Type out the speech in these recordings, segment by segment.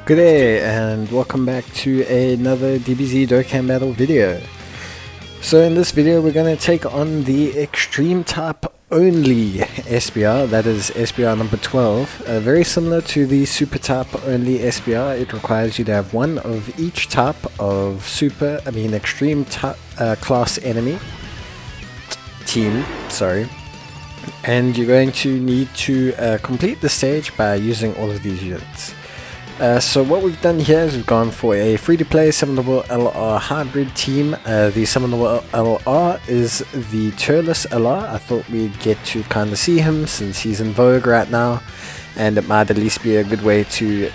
Good day and welcome back to another DBZ Dokkan Battle video. So in this video we're going to take on the Extreme Type Only SBR, that is SBR number 12. Very similar to the Super Type Only SBR, it requires you to have one of each type of Extreme type, class enemy team, and you're going to need to complete the stage by using all of these units. So what we've done here is we've gone for a free-to-play Summon the Will LR hybrid team. The Summon the Will LR is the Turles LR. I thought we'd get to kind of see him since he's in vogue right now, and it might at least be a good way to,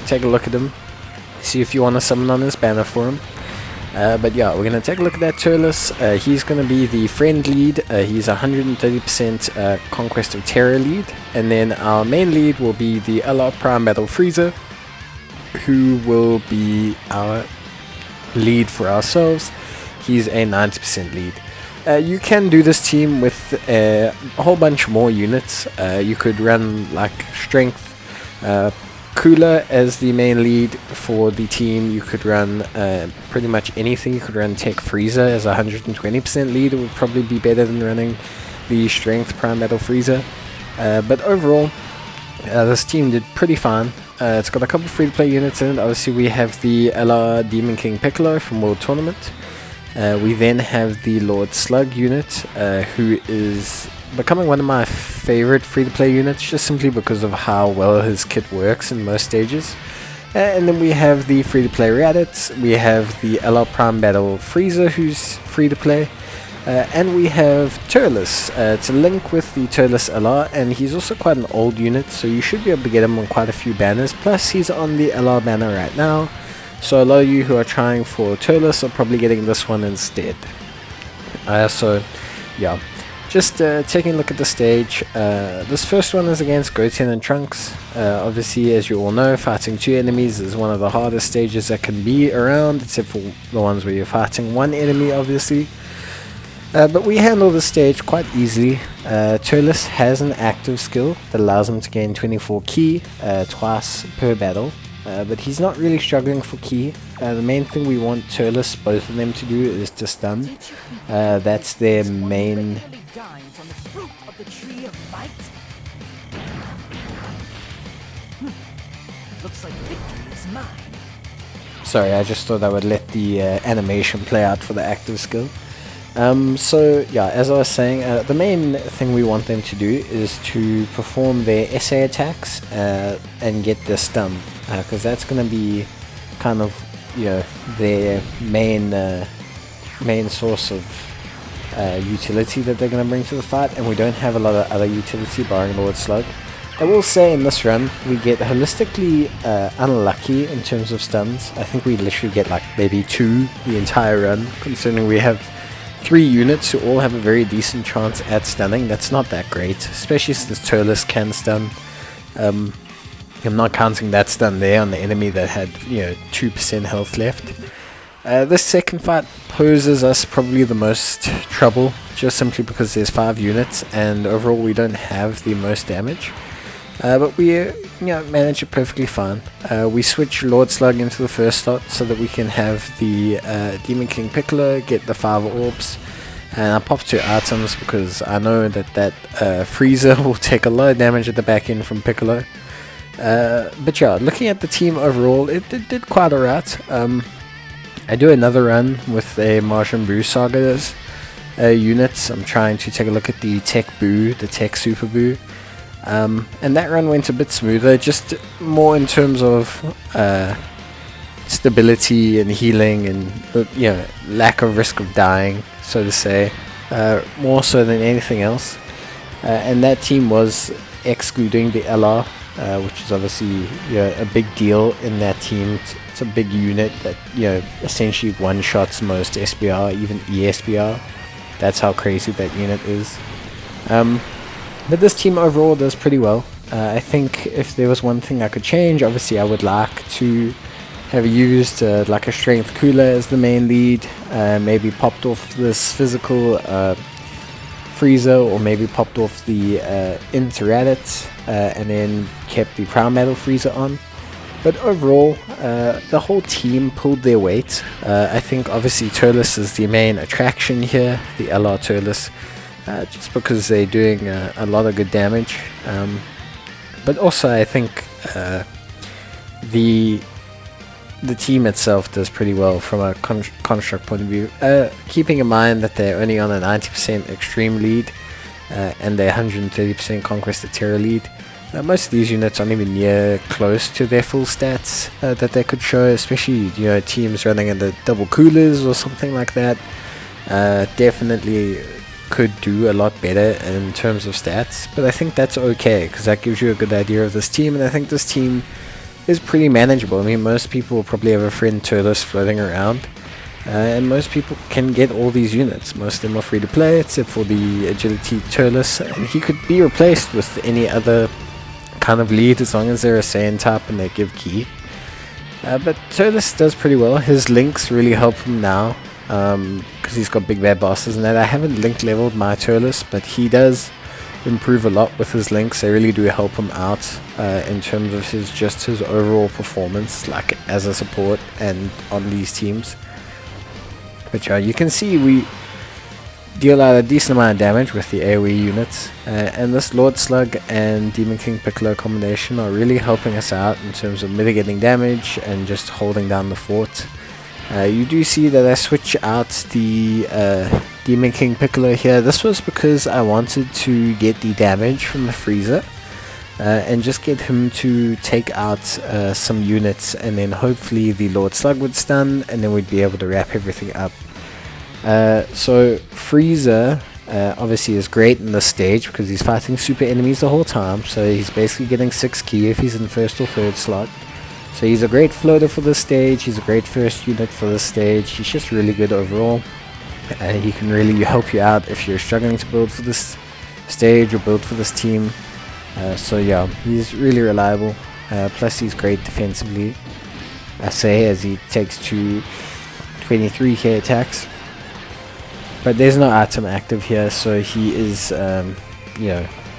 take a look at him, see if you want to summon on his banner for him. But yeah, we're going to take a look at that Turles. He's going to be the friend lead. He's 130% Conquest of Terror lead. And then our main lead will be the LR Prime Battle Frieza, who will be our lead for ourselves. He's a 90% lead. You can do this team with a whole bunch more units. You could run like Strength, Cooler as the main lead for the team. You could run pretty much anything. You could run Tech Frieza as a 120% lead. It would probably be better than running the Strength Prime Battle Frieza. But overall, this team did pretty fine. It's got a couple free-to-play units in it. Obviously, we have the LR Demon King Piccolo from World Tournament. We then have the Lord Slug unit, who is becoming one of my favorite free-to-play units, just simply because of how well his kit works in most stages. And then we have the free-to-play Raditz. We have the LR Prime Battle Frieza, who's free-to-play. And we have Turles to link with the Turles LR, and he's also quite an old unit, so you should be able to get him on quite a few banners. Plus, he's on the LR banner right now, so a lot of you who are trying for Turles are probably getting this one instead. Just taking a look at the stage. This first one is against Goten and Trunks. Obviously, as you all know, fighting two enemies is one of the hardest stages that can be around, except for the ones where you're fighting one enemy, obviously. But we handle the stage quite easily. Turles has an active skill that allows him to gain 24 ki twice per battle, but he's not really struggling for ki. The main thing we want Turles, both of them, to do is to stun. That's their main. Sorry, I just thought I would let the animation play out for the active skill. As I was saying, the main thing we want them to do is to perform their SA attacks and get the stun, because that's going to be kind of their main source of utility that they're going to bring to the fight, and we don't have a lot of other utility barring Lord Slug. I will say in this run we get holistically unlucky in terms of stuns. I think we literally get like maybe 2 the entire run, considering we have 3 units who all have a very decent chance at stunning. That's not that great, especially since Turles can stun. I'm not counting that stun there on the enemy that had 2% health left. This second fight poses us probably the most trouble, just simply because there's 5 units and overall we don't have the most damage. But we manage it perfectly fine. We switch Lord Slug into the first slot so that we can have the Demon King Piccolo get the 5 orbs. And I pop 2 items because I know that Frieza will take a lot of damage at the back end from Piccolo. But yeah, looking at the team overall, it did quite alright. I do another run with a Majin Buu Sagas units. I'm trying to take a look at the Tech Buu, the Tech Super Buu. And that run went a bit smoother, just more in terms of stability and healing and lack of risk of dying, so to say, more so than anything else. And that team was excluding the LR, which is obviously a big deal in that team. It's a big unit that essentially one-shots most SBR, even ESBR. That's how crazy that unit is. But this team overall does pretty well. I think if there was one thing I could change, obviously I would like to have used like a Strength Cooler as the main lead, maybe popped off this physical Frieza, or maybe popped off the Raditz, and then kept the Prime Battle Frieza on. But overall, the whole team pulled their weight. I think obviously Turles is the main attraction here, the LR Turles, just because they're doing a lot of good damage. But also I think the team itself does pretty well from a construct point of view, keeping in mind that they're only on a 90% extreme lead and they're 130% conquest of terror lead. Most of these units aren't even near close to their full stats that they could show, especially teams running in the double coolers or something like that. Definitely could do a lot better in terms of stats, but I think that's okay because that gives you a good idea of this team, and I think this team is pretty manageable. I mean, most people will probably have a friend Turles floating around, and most people can get all these units. Most of them are free to play except for the agility Turles, and he could be replaced with any other kind of lead as long as they're a Saiyan type and they give key. But Turles does pretty well. His links really help him now because he's got big bad bosses and that. I haven't link leveled my Turles, but he does improve a lot with his links. They really do help him out in terms of his overall performance, like as a support and on these teams. But yeah, you can see we deal out a decent amount of damage with the AoE units, and this Lord Slug and Demon King Piccolo combination are really helping us out in terms of mitigating damage and just holding down the fort. You do see that I switch out the Demon King Piccolo here. This was because I wanted to get the damage from the Frieza and just get him to take out some units, and then hopefully the Lord Slug would stun and then we'd be able to wrap everything up. So Frieza obviously is great in this stage because he's fighting super enemies the whole time, so he's basically getting 6 key if he's in first or third slot. So he's a great floater for this stage, he's a great first unit for this stage, he's just really good overall. He can really help you out if you're struggling to build for this stage or build for this team. So yeah, he's really reliable, plus he's great defensively, I say, as he takes 23k attacks. But there's no item active here, so he is,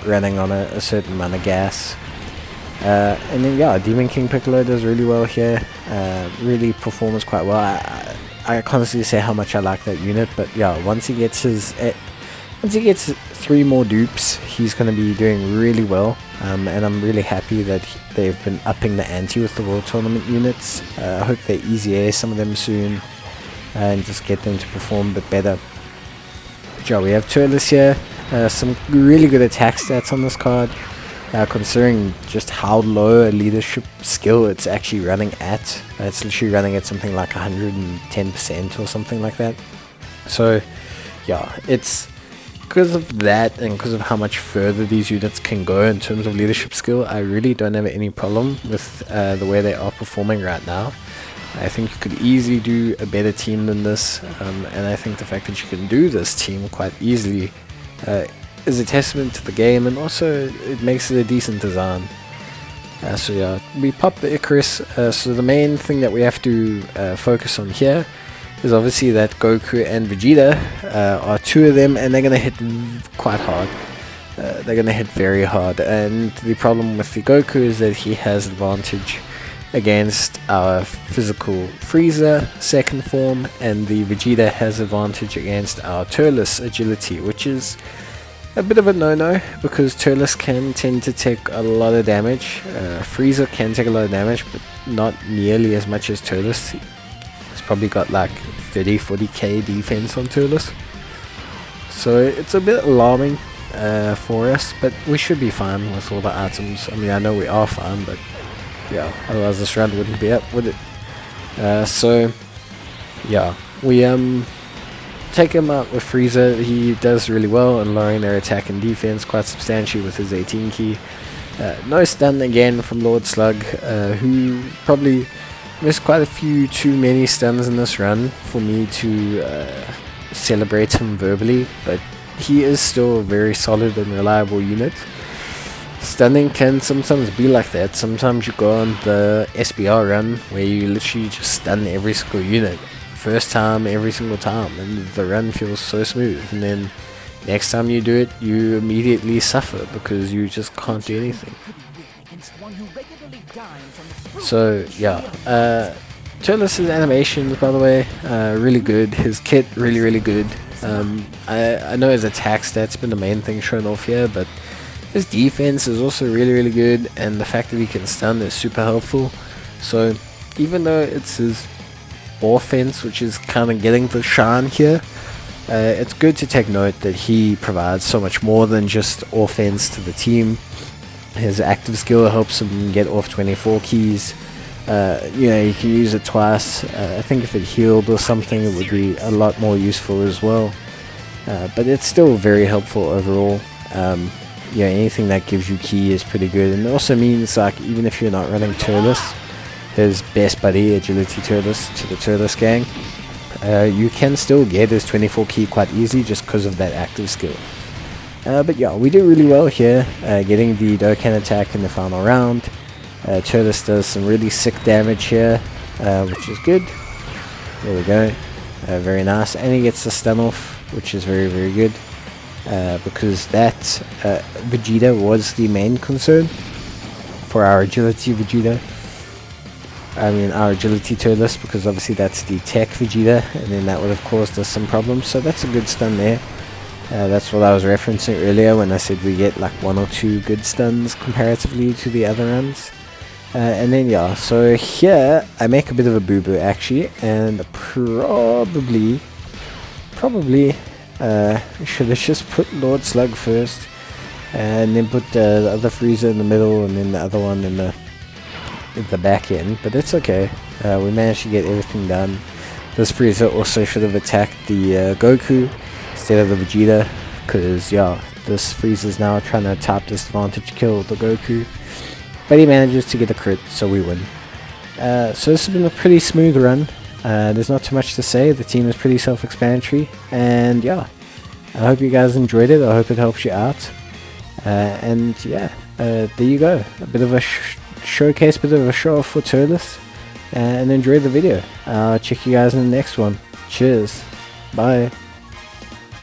running on a certain amount of gas. And then yeah, Demon King Piccolo does really well here. Really performs quite well. I can't honestly say how much I like that unit, but yeah, once he gets 3 more dupes, he's going to be doing really well. And I'm really happy that they've been upping the ante with the World Tournament units. I hope they easy air some of them soon and just get them to perform a bit better. Yeah, we have Turles here. Some really good attack stats on this card, considering just how low a leadership skill it's actually running at. It's literally running at something like 110% or something like that. So yeah, it's because of that and because of how much further these units can go in terms of leadership skill. I really don't have any problem with the way they are performing right now. I think you could easily do a better team than this, and I think the fact that you can do this team quite easily is a testament to the game, and also it makes it a decent design. So yeah, we pop the Icarus. So the main thing that we have to focus on here is obviously that Goku and Vegeta are 2 of them, and they're going to hit quite hard. They're going to hit very hard, and the problem with the Goku is that he has advantage against our physical Frieza second form, and the Vegeta has advantage against our Turles agility, which is a bit of a no-no because Turles can tend to take a lot of damage. Frieza can take a lot of damage, but not nearly as much as Turles. He's probably got like 30-40k defense on Turles, so it's a bit alarming for us, but we should be fine with all the items. I mean, I know we are fine, but yeah, otherwise this run wouldn't be up, would it? So yeah, we take him out with Frieza. He does really well in lowering their attack and defense quite substantially with his 18 key. No stun again from Lord Slug, who probably missed quite a few too many stuns in this run for me to celebrate him verbally, but he is still a very solid and reliable unit. Stunning can sometimes be like that. Sometimes you go on the SBR run where you literally just stun every single unit. First time, every single time, and the run feels so smooth. And then next time you do it, you immediately suffer because you just can't do anything. So yeah, Turles' animations, by the way, really good. His kit, really good. I know his attack stats been the main thing shown off here, but his defense is also really good, and the fact that he can stun is super helpful. So even though it's his offense which is kind of getting the shine here, it's good to take note that he provides so much more than just offense to the team. His active skill helps him get off 24 keys. You know, you can use it twice. I think if it healed or something, it would be a lot more useful as well. But it's still very helpful overall. Yeah, anything that gives you key is pretty good, and it also means, like, even if you're not running Turles, his best buddy, Agility Turles, to the Turles gang, you can still get his 24 key quite easily just because of that active skill. But yeah, we do really well here, getting the Dokkan attack in the final round. Turles does some really sick damage here, which is good. There we go. Very nice. And he gets the stun off, which is very good. Because that Vegeta was the main concern for our agility Vegeta. I mean our agility Turles, because obviously that's the tech Vegeta, and then that would have caused us some problems. So that's a good stun there. That's what I was referencing earlier when I said we get like 1 or 2 good stuns comparatively to the other runs. And then yeah, so here I make a bit of a boo-boo actually, and probably should have just put Lord Slug first, and then put the other Frieza in the middle, and then the other one in the back end. But that's okay. We managed to get everything done. This Frieza also should have attacked the Goku instead of the Vegeta, because yeah, this Frieza's now trying to top disadvantage kill the Goku, but he manages to get a crit, so we win. So this has been a pretty smooth run. There's not too much to say. The team is pretty self-explanatory, and yeah, I hope you guys enjoyed it. I hope it helps you out. And yeah, there you go. A bit of a showcase, bit of a show off for Turles, and enjoy the video. I'll check you guys in the next one. Cheers. Bye.